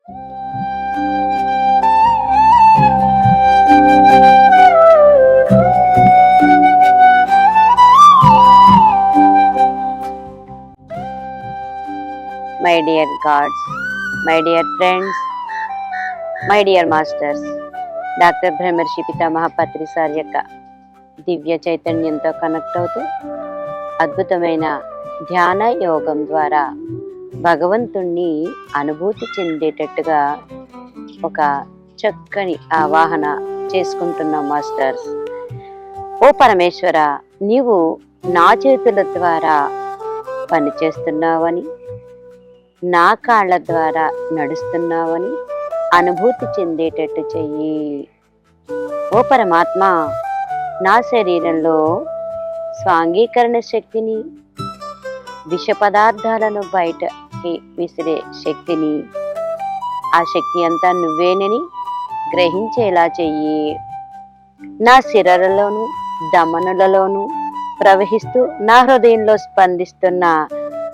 My dear gods, my dear friends, my dear masters, doctor బ్రహ్మర్షి పితామహ పత్రి sir యొక్క దివ్య చైతన్యంతో కనెక్ట్ అవుతూ అద్భుతమైన ధ్యాన యోగం ద్వారా భగవంతుణ్ణి అనుభూతి చెందేటట్టుగా ఒక చక్కని ఆవాహన చేసుకుంటున్నాం మాస్టర్స్. ఓ పరమేశ్వర, నీవు నా చేతుల ద్వారా పనిచేస్తున్నావని, నా కాళ్ళ ద్వారా నడుస్తున్నావని అనుభూతి చెందేటట్టు చెయ్యి. ఓ పరమాత్మ, నా శరీరంలో స్వాంగీకరణ శక్తిని, విష పదార్థాలను బయటకి విసిరే శక్తిని, ఆ శక్తి అంతా నువ్వేనని గ్రహించేలా చెయ్యి. నా శిరలలోను దమనులలోను ప్రవహిస్తూ నా హృదయంలో స్పందిస్తున్న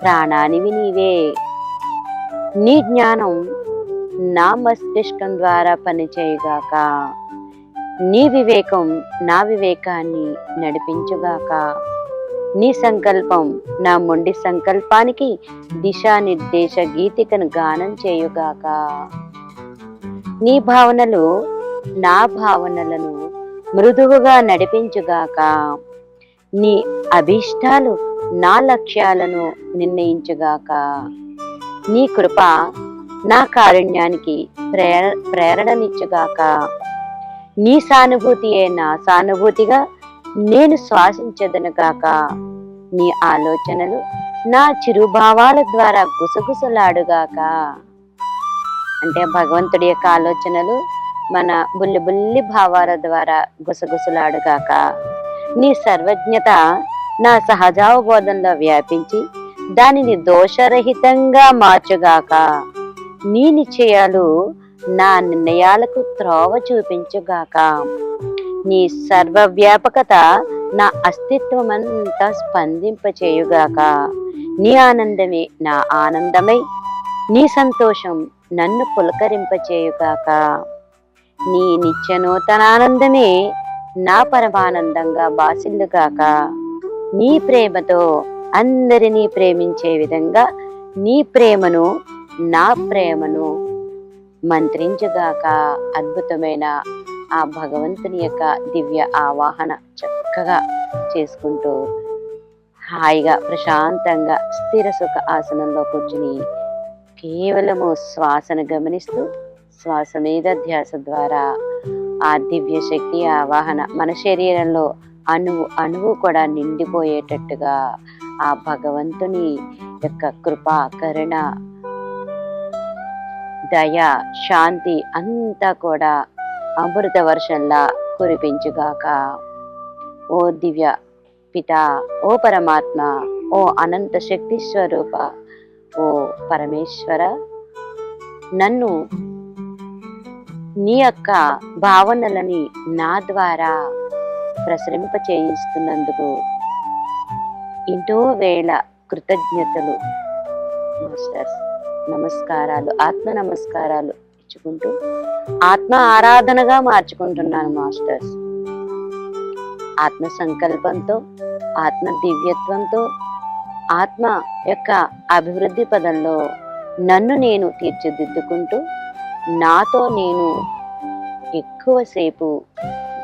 ప్రాణానివి నీవే. నీ జ్ఞానం నా మస్తిష్కం ద్వారా పనిచేయుగాక. నీ వివేకం నా వివేకాన్ని నడిపించుగాక. నీ సంకల్పం నా మొండి సంకల్పానికి దిశానిర్దేశ గీతికను గానం చేయుగాక. నీ భావనలు నా భావనలను మృదువుగా నడిపించుగాక. నీ అభీష్టాలు నా లక్ష్యాలను నిర్ణయించుగాక. నీ కృప నా కారుణ్యానికి ప్రేరణనిచ్చుగాక. నీ సానుభూతియే నా సానుభూతిగా నేను శ్వాసించదనుగాక. నీ ఆలోచనలు నా చిరుభావాల ద్వారా గుసగుసలాడుగాక. అంటే భగవంతుడి యొక్క ఆలోచనలు మన బుల్లి బుల్లి భావాల ద్వారా గుసగుసలాడుగాక. నీ సర్వజ్ఞత నా సహజావబోధంలో వ్యాపించి దానిని దోషరహితంగా మార్చుగాక. నీ నిశ్చయాలు నా నిర్ణయాలకు త్రోవ చూపించుగాక. నీ సర్వవ్యాపకత నా అస్తిత్వమంతా స్పందింపచేయుగాక. నీ ఆనందమే నా ఆనందమై, నీ సంతోషం నన్ను పులకరింపచేయుగాక. నీ నిత్య నూతనానందమే నా పరమానందంగా బాసిల్లుగాక. నీ ప్రేమతో అందరినీ ప్రేమించే విధంగా నీ ప్రేమను, నా ప్రేమను మంత్రించుగాక. అద్భుతమైన ఆ భగవంతుని యొక్క దివ్య ఆవాహన చక్కగా చేసుకుంటూ హాయిగా ప్రశాంతంగా స్థిర సుఖ ఆసనంలో కూర్చుని కేవలము శ్వాసను గమనిస్తూ శ్వాస మీద ధ్యాస ద్వారా ఆ దివ్య శక్తి ఆవాహన మన శరీరంలో అణువు అణువు కూడా నిండిపోయేటట్టుగా ఆ భగవంతుని యొక్క కృప, కరుణ, దయ, శాంతి అంతా కూడా అమృత వర్షంలా కురిపించుగాక. ఓ దివ్య పిత, ఓ పరమాత్మ, ఓ అనంత శక్తి స్వరూప, ఓ పరమేశ్వర, నన్ను నీ యొక్క భావనలని నా ద్వారా ప్రసరింప చేయిస్తున్నందుకు ఎంతో వేళ కృతజ్ఞతలు మాస్టర్స్. నమస్కారాలు, ఆత్మ నమస్కారాలు ఇచ్చుకుంటూ ఆత్మ ఆరాధనగా మార్చుకుంటున్నాను మాస్టర్స్. ఆత్మ సంకల్పంతో, ఆత్మ దివ్యత్వంతో, ఆత్మ యొక్క అభివృద్ధి పదంలో నన్ను నేను తీర్చిదిద్దుకుంటూ నాతో నేను ఎక్కువసేపు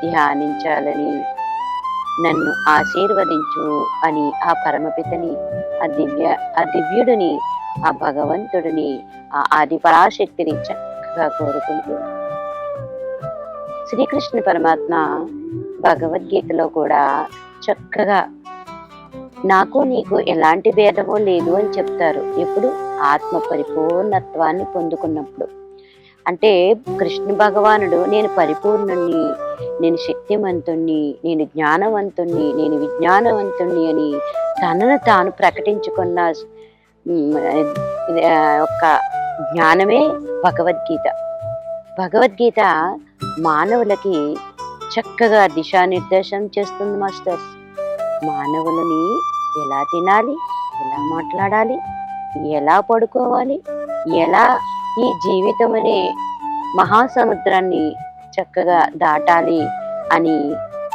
ధ్యానించాలని నన్ను ఆశీర్వదించు అని ఆ పరమపితని, ఆ దివ్యుడిని, ఆ భగవంతుడిని, ఆ ఆది పరాశక్తిని చక్కగా కోరుకుంటూ శ్రీకృష్ణ పరమాత్మ భగవద్గీతలో కూడా చక్కగా నాకు నీకు ఎలాంటి భేదమో లేదు అని చెప్తారు. ఎప్పుడు ఆత్మ పరిపూర్ణత్వాన్ని పొందుకున్నప్పుడు. అంటే కృష్ణ భగవానుడు నేను పరిపూర్ణుణ్ణి, నేను శక్తివంతుణ్ణి, నేను జ్ఞానవంతుణ్ణి, నేను విజ్ఞానవంతుణ్ణి అని తనను తాను ప్రకటించుకున్న ఒక జ్ఞానమే భగవద్గీత. భగవద్గీత మానవులకి చక్కగా దిశానిర్దేశం చేస్తుంది మాస్టర్స్. మానవులని ఎలా తినాలి, ఎలా మాట్లాడాలి, ఎలా పడుకోవాలి, ఎలా ఈ జీవితం అనే మహాసముద్రాన్ని చక్కగా దాటాలి అని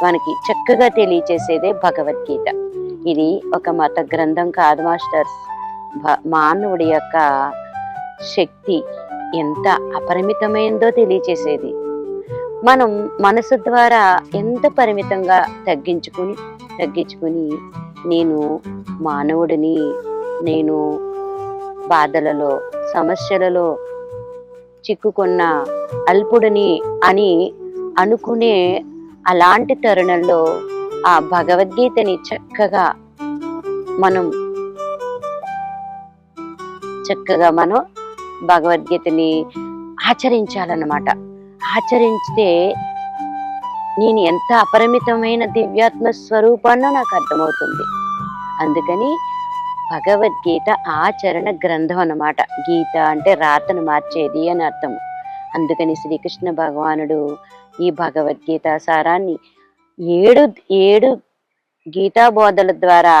మనకి చక్కగా తెలియచేసేదే భగవద్గీత. ఇది ఒక మత గ్రంథం కాదు మాస్టర్స్. మానవుడి యొక్క శక్తి ఎంత అపరిమితమైందో తెలియచేసేది. మనం మనసు ద్వారా ఎంత పరిమితంగా తగ్గించుకుని నేను మానవుడిని, నేను బాధలలో సమస్యలలో చిక్కుకున్న అల్పుడిని అని అనుకునే అలాంటి తరుణంలో ఆ భగవద్గీతని మనం భగవద్గీతని ఆచరించాలన్నమాట. ఆచరిస్తే నేను ఎంత అపరిమితమైన దివ్యాత్మ స్వరూపాన్నో నాకు అర్థమవుతుంది. అందుకని భగవద్గీత ఆచరణ గ్రంథం అన్నమాట. గీత అంటే రాతను మార్చేది అని అర్థం. అందుకని శ్రీకృష్ణ భగవానుడు ఈ భగవద్గీత సారాన్ని ఏడు గీతా బోధల ద్వారా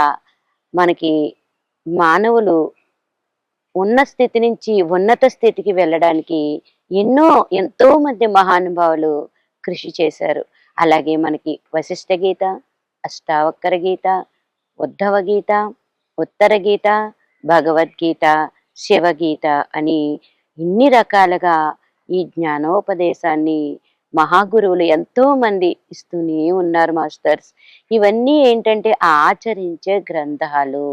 మనకి మానవులు ఉన్న స్థితి నుంచి ఉన్నత స్థితికి వెళ్ళడానికి ఎంతో మంది మహానుభావులు కృషి చేశారు. అలాగే మనకి వశిష్ఠ గీత, అష్టావక్కర గీత, ఉద్ధవ గీత, ఉత్తర గీత, భగవద్గీత, శివగీత అని ఇన్ని రకాలుగా ఈ జ్ఞానోపదేశాన్ని మహాగురువులు ఎంతో మంది ఇస్తూనే ఉన్నారు మాస్టర్స్. ఇవన్నీ ఏంటంటే ఆచరించే గ్రంథాలు.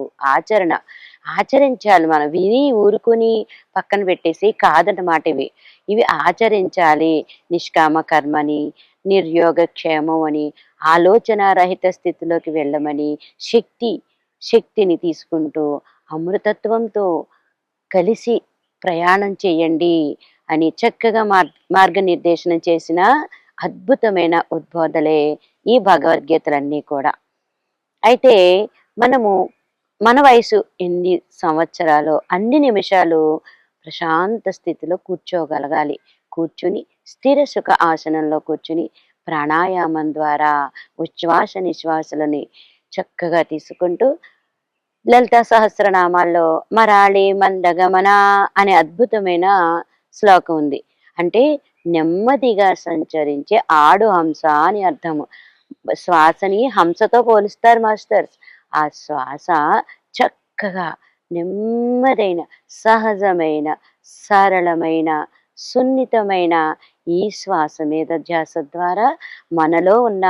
ఆచరించాలి. మనం విని ఊరుకొని పక్కన పెట్టేసి కాదన్నమాట. ఇవి ఆచరించాలి. నిష్కామ కర్మని, నిర్యోగ క్షేమం అని, ఆలోచన రహిత స్థితిలోకి వెళ్ళమని, శక్తిని తీసుకుంటూ అమృతత్వంతో కలిసి ప్రయాణం చేయండి అని చక్కగా మార్గనిర్దేశనం చేసిన అద్భుతమైన ఉద్బోధలే ఈ భగవద్గీతలన్నీ కూడా. అయితే మన వయసు ఎన్ని సంవత్సరాలు, అన్ని నిమిషాలు ప్రశాంత స్థితిలో కూర్చోగలగాలి. కూర్చుని స్థిర సుఖ ఆసనంలో కూర్చుని ప్రాణాయామం ద్వారా ఉచ్ఛ్వాస నిశ్వాసలని చక్కగా తీసుకుంటూ లలితా సహస్రనామాల్లో మరాళి మందగమన అనే అద్భుతమైన శ్లోకం ఉంది. అంటే నెమ్మదిగా సంచరించే ఆడు హంస అని అర్థము. శ్వాసని హంసతో పోలుస్తారు మాస్టర్స్. ఆ శ్వాస చక్కగా నెమ్మదైన, సహజమైన, సరళమైన, సున్నితమైన ఈ శ్వాస మీద ధ్యాస ద్వారా మనలో ఉన్న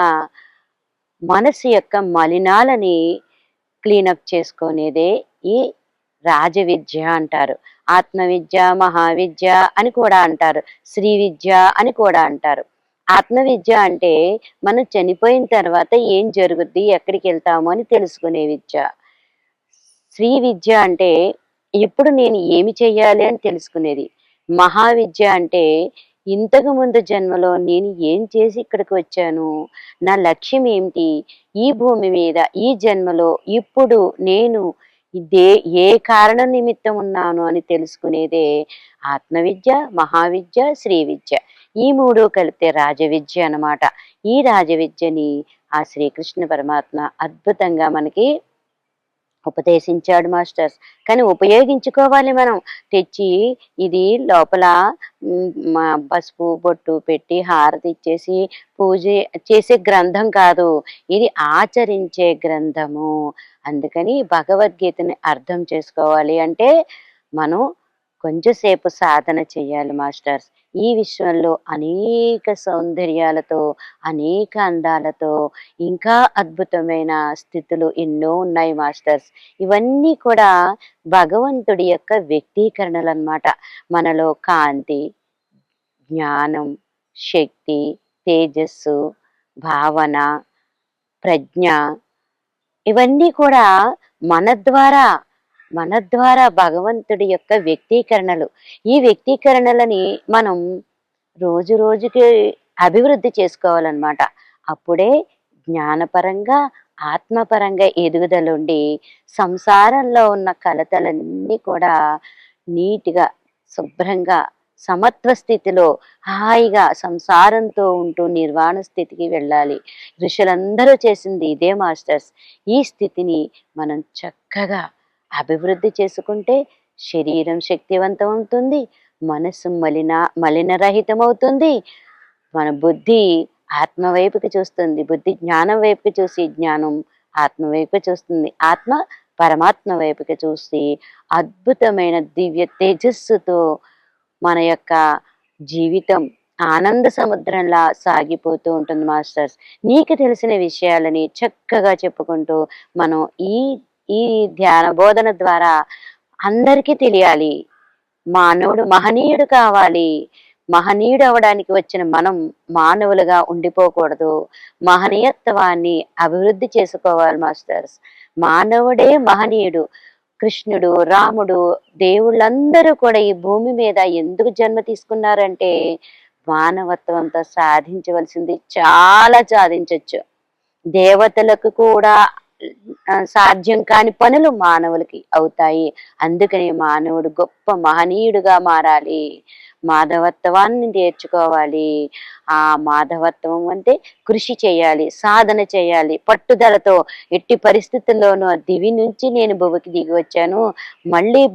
మనసు యొక్క మలినాలని క్లీనప్ చేసుకునేదే ఈ రాజవిద్య అంటారు. ఆత్మవిద్య, మహావిద్య అని కూడా అంటారు. శ్రీ విద్య అని కూడా అంటారు. ఆత్మవిద్య అంటే మనం చనిపోయిన తర్వాత ఏం జరుగుద్ది, ఎక్కడికి వెళ్తాము అని తెలుసుకునే విద్య. శ్రీ విద్య అంటే ఎప్పుడు నేను ఏమి చెయ్యాలి అని తెలుసుకునేది. మహావిద్య అంటే ఇంతకు ముందు జన్మలో నేను ఏం చేసి ఇక్కడికి వచ్చాను, నా లక్ష్యం ఏమిటి, ఈ భూమి మీద ఈ జన్మలో ఇప్పుడు నేను ఏ కారణం నిమిత్తం ఉన్నాను అని తెలుసుకునేదే ఆత్మవిద్య, మహావిద్య, శ్రీ విద్య. ఈ మూడు కలిపితే రాజవిద్య అన్నమాట. ఈ రాజవిద్యని ఆ శ్రీకృష్ణ పరమాత్మ అద్భుతంగా మనకి ఉపదేశించాడు మాస్టర్స్. కానీ ఉపయోగించుకోవాలి. మనం తెచ్చి ఇది లోపల పసుపు బొట్టు పెట్టి హారతి ఇచ్చేసి పూజ చేసే గ్రంథం కాదు, ఇది ఆచరించే గ్రంథము. అందుకని భగవద్గీతని అర్థం చేసుకోవాలి అంటే మనం కొంచెంసేపు సాధన చేయాలి మాస్టర్స్. ఈ విశ్వంలో అనేక సౌందర్యాలతో, అనేక అందాలతో, ఇంకా అద్భుతమైన స్థితులు ఎన్నో ఉన్నాయి మాస్టర్స్. ఇవన్నీ కూడా భగవంతుడి యొక్క వ్యక్తీకరణలు అన్నమాట. మనలో కాంతి, జ్ఞానం, శక్తి, తేజస్సు, భావన, ప్రజ్ఞ ఇవన్నీ కూడా మన ద్వారా భగవంతుడి యొక్క వ్యక్తీకరణలు. ఈ వ్యక్తీకరణలని మనం రోజు రోజుకి అభివృద్ధి చేసుకోవాలన్నమాట. అప్పుడే జ్ఞానపరంగా, ఆత్మపరంగా ఎదుగుదలుండి సంసారంలో ఉన్న కలతలన్నీ కూడా నీట్గా, శుభ్రంగా, సమత్వ స్థితిలో హాయిగా సంసారంతో ఉంటూ నిర్వాణ స్థితికి వెళ్ళాలి. ఋషులందరూ చేసింది ఇదే మాస్టర్స్. ఈ స్థితిని మనం చక్కగా అభివృద్ధి చేసుకుంటే శరీరం శక్తివంతం అవుతుంది, మనస్సు మలినరహితమవుతుంది. మన బుద్ధి ఆత్మ వైపుకి చూస్తుంది. బుద్ధి జ్ఞానం వైపుకి చూసి, జ్ఞానం ఆత్మ వైపుకి చూస్తుంది. ఆత్మ పరమాత్మ వైపుకి చూసి అద్భుతమైన దివ్య తేజస్సుతో మన యొక్క జీవితం ఆనంద సముద్రంలా సాగిపోతూ ఉంటుంది మాస్టర్స్. నీకు తెలిసిన విషయాలని చక్కగా చెప్పుకుంటూ మనం ఈ ఈ ధ్యాన బోధన ద్వారా అందరికీ తెలియాలి. మానవుడు మహనీయుడు కావాలి. మహనీయుడు అవ్వడానికి వచ్చిన మనం మానవులుగా ఉండిపోకూడదు. మహనీయత్వాన్ని అభివృద్ధి చేసుకోవాలి మాస్టర్స్. మానవుడే మహనీయుడు. కృష్ణుడు, రాముడు, దేవుళ్ళందరూ కూడా ఈ భూమి మీద ఎందుకు జన్మ తీసుకున్నారంటే మానవత్వంతో సాధించవలసింది చాలా సాధించొచ్చు. దేవతలకు కూడా సాధ్యం కాని పనులు మానవులకి అవుతాయి. అందుకని మానవుడు గొప్ప మహనీయుడుగా మారాలి. మాధవత్వాన్ని నేర్చుకోవాలి. ఆ మాధవత్వం అంటే కృషి చేయాలి, సాధన చేయాలి, పట్టుదలతో. ఎట్టి పరిస్థితుల్లోనూ దివి నుంచి నేను భువికి దిగి వచ్చాను, మళ్ళీ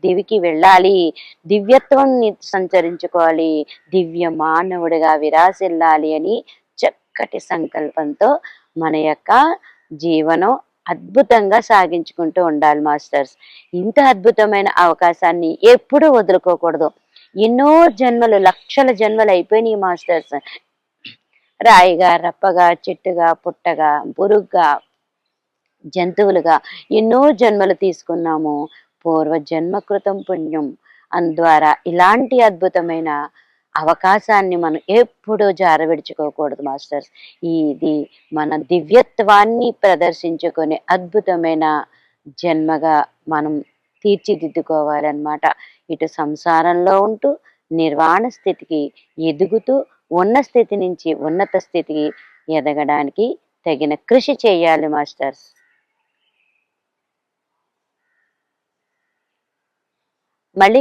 దివికి వెళ్ళాలి, దివ్యత్వాన్ని సంచరించుకోవాలి, దివ్య మానవుడిగా విరాసిల్లాలి అని చక్కటి సంకల్పంతో మన యొక్క జీవనం అద్భుతంగా సాగించుకుంటూ ఉండాలి మాస్టర్స్. ఇంత అద్భుతమైన అవకాశాన్ని ఎప్పుడూ వదులుకోకూడదు. ఎన్నో జన్మలు, లక్షల జన్మలు అయిపోయినాయి మాస్టర్స్. రాయిగా, రప్పగా, చెట్టుగా, పుట్టగా, పురుగుగా, జంతువులుగా ఎన్నో జన్మలు తీసుకున్నాము. పూర్వ జన్మ కృతం పుణ్యం ద్వారా ఇలాంటి అద్భుతమైన అవకాశాన్ని మనం ఎప్పుడూ జారవిడుచుకోకూడదు మాస్టర్స్. ఇది మన దివ్యత్వాన్ని ప్రదర్శించుకునే అద్భుతమైన జన్మగా మనం తీర్చిదిద్దుకోవాలన్నమాట. ఇటు సంసారంలో ఉంటూ నిర్వాణ స్థితికి ఎదుగుతూ ఉన్న స్థితి నుంచి ఉన్నత స్థితికి ఎదగడానికి తగిన కృషి చేయాలి మాస్టర్స్. మళ్ళీ